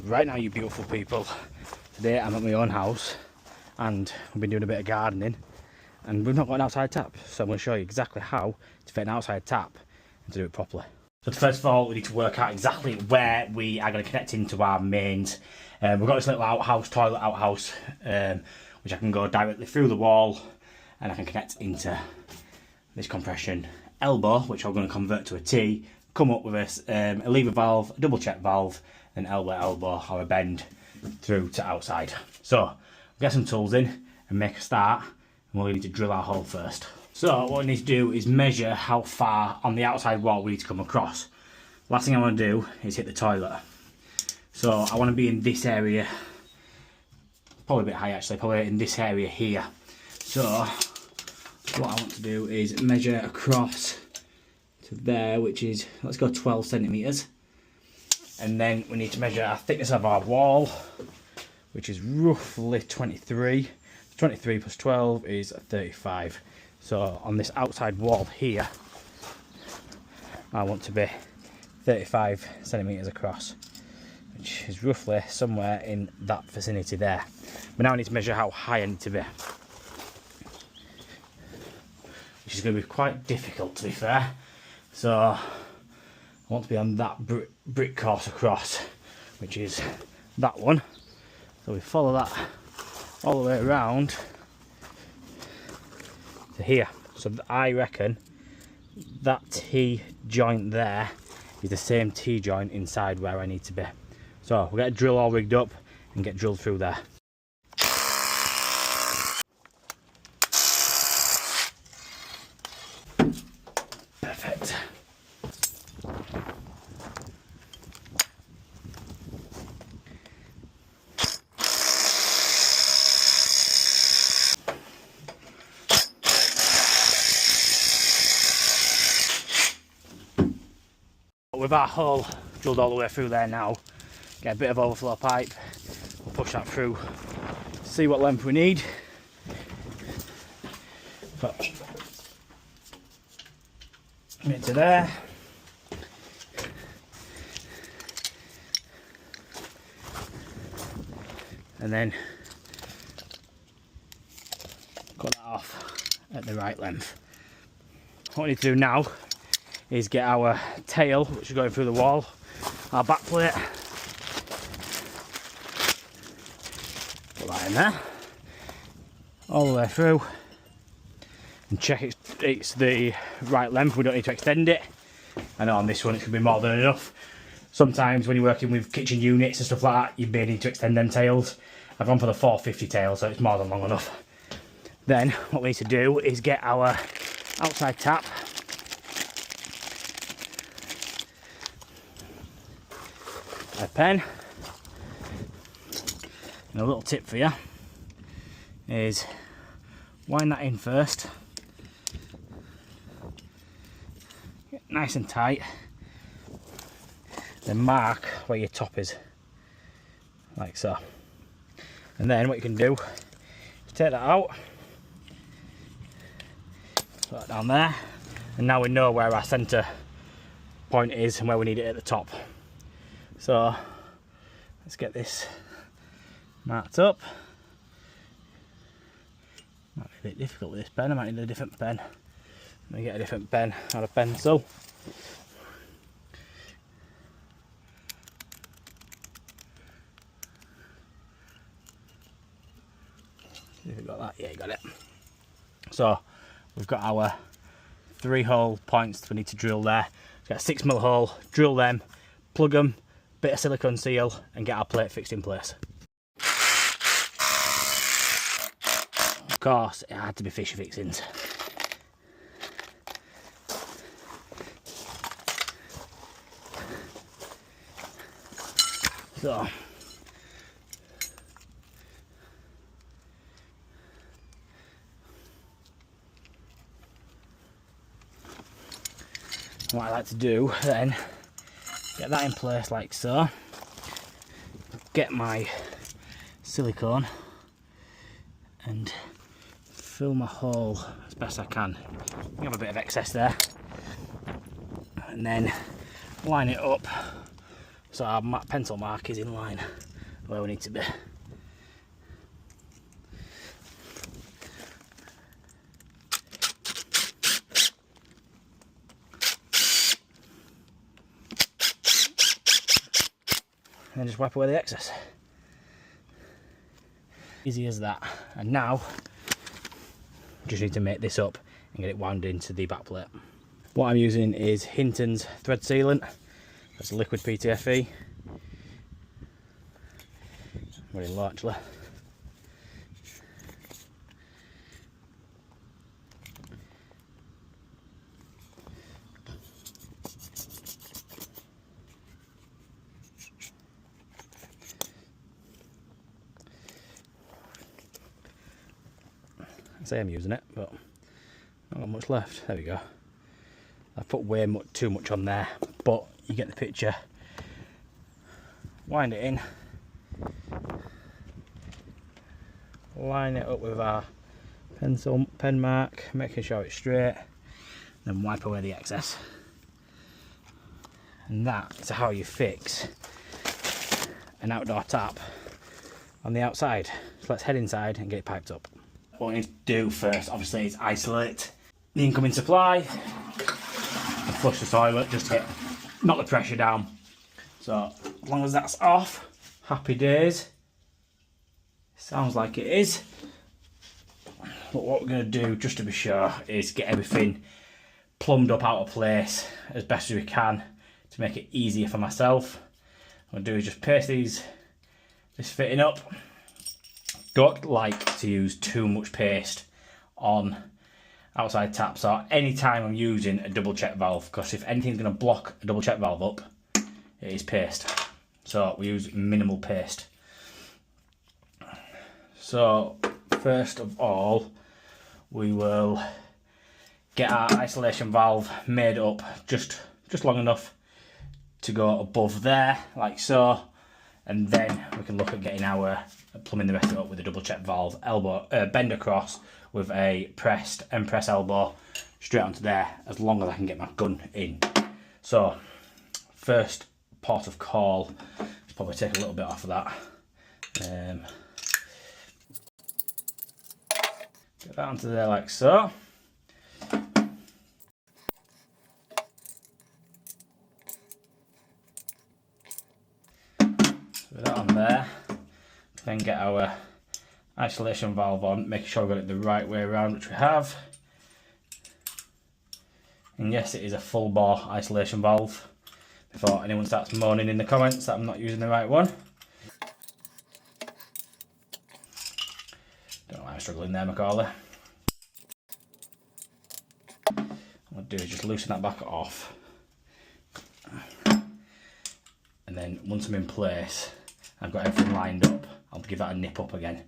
Right now, you beautiful people, today I'm at my own house and we've been doing a bit of gardening and we've not got an outside tap, so I'm going to show you exactly how to fit an outside tap and to do it properly. So first of all, we need to work out exactly where we are going to connect into our mains. We've got this little toilet outhouse, which I can go directly through the wall and I can connect into this compression elbow, which I'm going to convert to a T, come up with a lever valve, a double check valve, an elbow or a bend through to outside. So we'll get some tools in and make a start, and we'll need to drill our hole first. So what we need to do is measure how far on the outside wall we need to come across. Last thing I want to do is hit the toilet. So I want to be in this area, probably a bit high actually, probably in this area here. So what I want to do is measure across to there, which is, let's go 12 centimetres. And then we need to measure our thickness of our wall, which is roughly 23. 23 plus 12 is 35. So on this outside wall here, I want to be 35 centimetres across, which is roughly somewhere in that vicinity there. But now I need to measure how high I need to be, which is going to be quite difficult, to be fair. So I want to be on that brick course across, which is that one. So we follow that all the way around to here. So I reckon that T joint there is the same T joint inside where I need to be. So we'll get a drill all rigged up and get drilled through there. Perfect. With our hole drilled all the way through there now, get a bit of overflow pipe, we'll push that through, see what length we need. Put it to there. And then cut that off at the right length. What we need to do now is get our tail, which is going through the wall, our back plate, put that in there, all the way through, and check it's the right length. We don't need to extend it. I know on this one it should be more than enough. Sometimes when you're working with kitchen units and stuff like that, you may need to extend them tails. I've gone for the 450 tail, so it's more than long enough. Then what we need to do is get our outside tap, a pen, and a little tip for you is wind that in first, get nice and tight, then mark where your top is, like so. And then what you can do is take that out, put that down there, and now we know where our centre point is and where we need it at the top. So let's get this marked up. Might be a bit difficult with this pen, I might need a different pen. Let me get a different pen, not a pencil. See if you got that, yeah, you got it. So we've got our 3 hole points we need to drill there. We've got a 6mm hole, drill them, plug them, bit of silicone seal, and get our plate fixed in place. Of course, it had to be fisher fixings. So what I like to do then, get that in place like so, get my silicone and fill my hole as best I can. You have a bit of excess there, and then line it up so our pencil mark is in line where we need to be. And then just wipe away the excess. Easy as that. And now, just need to make this up and get it wound into the back plate. What I'm using is Hinton's thread sealant. That's liquid PTFE. Very low actually. I say I'm using it, but not got much left. There we go. I put way too much on there, but you get the picture. Wind it in, line it up with our pen mark, making sure it's straight, then wipe away the excess. And that's how you fix an outdoor tap on the outside. So let's head inside and get it piped up. What we need to do first, obviously, is isolate the incoming supply and flush the toilet just to knock the pressure down. So as long as that's off, happy days. Sounds like it is. But what we're going to do, just to be sure, is get everything plumbed up out of place as best as we can to make it easier for myself. What I'm going to do is just paste this fitting up. Don't like to use too much paste on outside taps, or any time I'm using a double check valve, because if anything's going to block a double check valve up, it is paste. So we use minimal paste. So first of all, we will get our isolation valve made up just long enough to go above there, like so, and then we can look at getting our plumbing the rest of it up with a double check valve, bend across with a press elbow straight onto there, as long as I can get my gun in. So first port of call, let's probably take a little bit off of that. Get that onto there like so. With that on there, then get our isolation valve on, making sure we've got it the right way around, which we have. And yes, it is a full bore isolation valve, before anyone starts moaning in the comments that I'm not using the right one. Don't know why I'm struggling there, Macaulay. What I'll do is just loosen that back off. And then once I'm in place, I've got everything lined up, I'll give that a nip up again.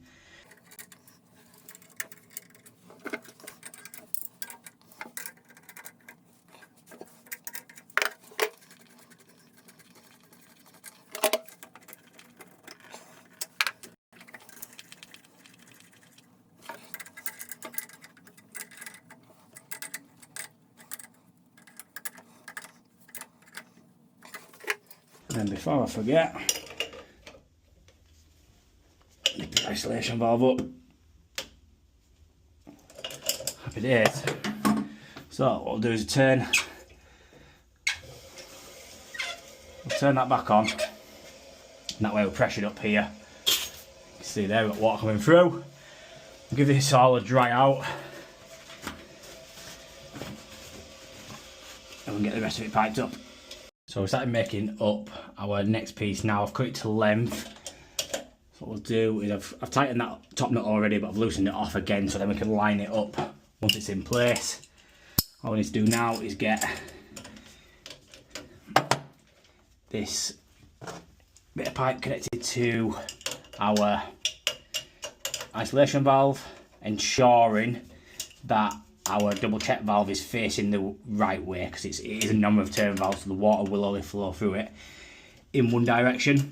And then before I forget, nip the isolation valve up. Happy days. So what we'll do is turn that back on, and that way we'll pressure it up here. You can see there we've got water coming through. We'll give this all a dry out, and we'll get the rest of it piped up. So we started making up our next piece now. I've cut it to length. So what we'll do is I've tightened that top nut already, but I've loosened it off again so then we can line it up once it's in place. All we need to do now is get this bit of pipe connected to our isolation valve, ensuring that our double check valve is facing the right way, because it is a non-return valve, so the water will only flow through it in one direction.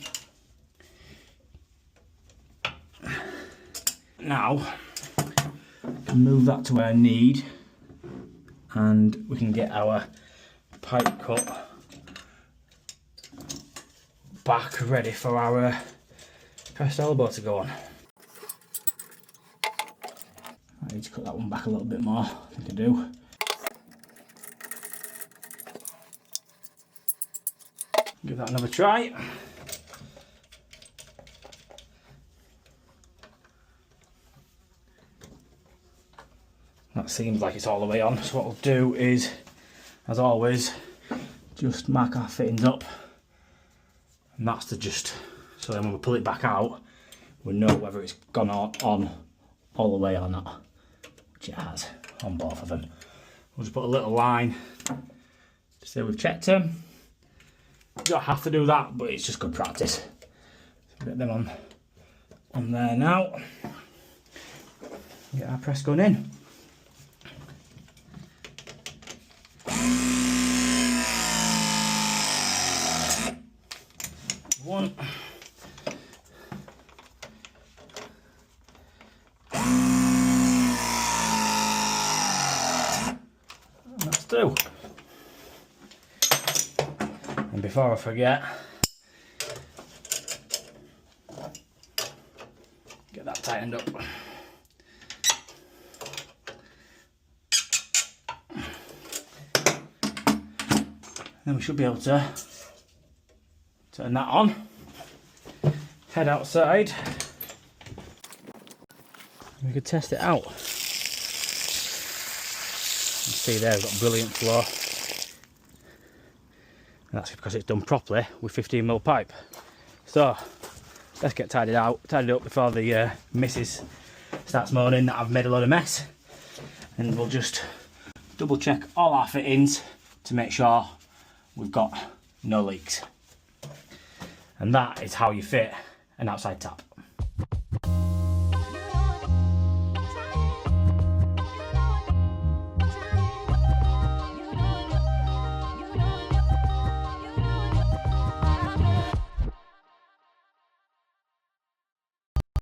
Now, we can move that to where I need, and we can get our pipe cut back ready for our pressed elbow to go on. I need to cut that one back a little bit more, I think I do. Give that another try. That seems like it's all the way on, so what we'll do is, as always, just mark our fittings up, and that's the just, so then when we pull it back out, we know whether it's gone on all the way or not, which it has on both of them. We'll just put a little line to say we've checked them. You don't have to do that, but it's just good practice. So get them on there now. Get our press gun in. One. That's two. And before I forget, get that tightened up. Then we should be able to turn that on, head outside, we could test it out. You see there, we've got brilliant flow, and that's because it's done properly with 15mm pipe. So let's get tidied up before the missus starts moaning that I've made a load of mess, and we'll just double check all our fittings to make sure we've got no leaks. And that is how you fit an outside tap.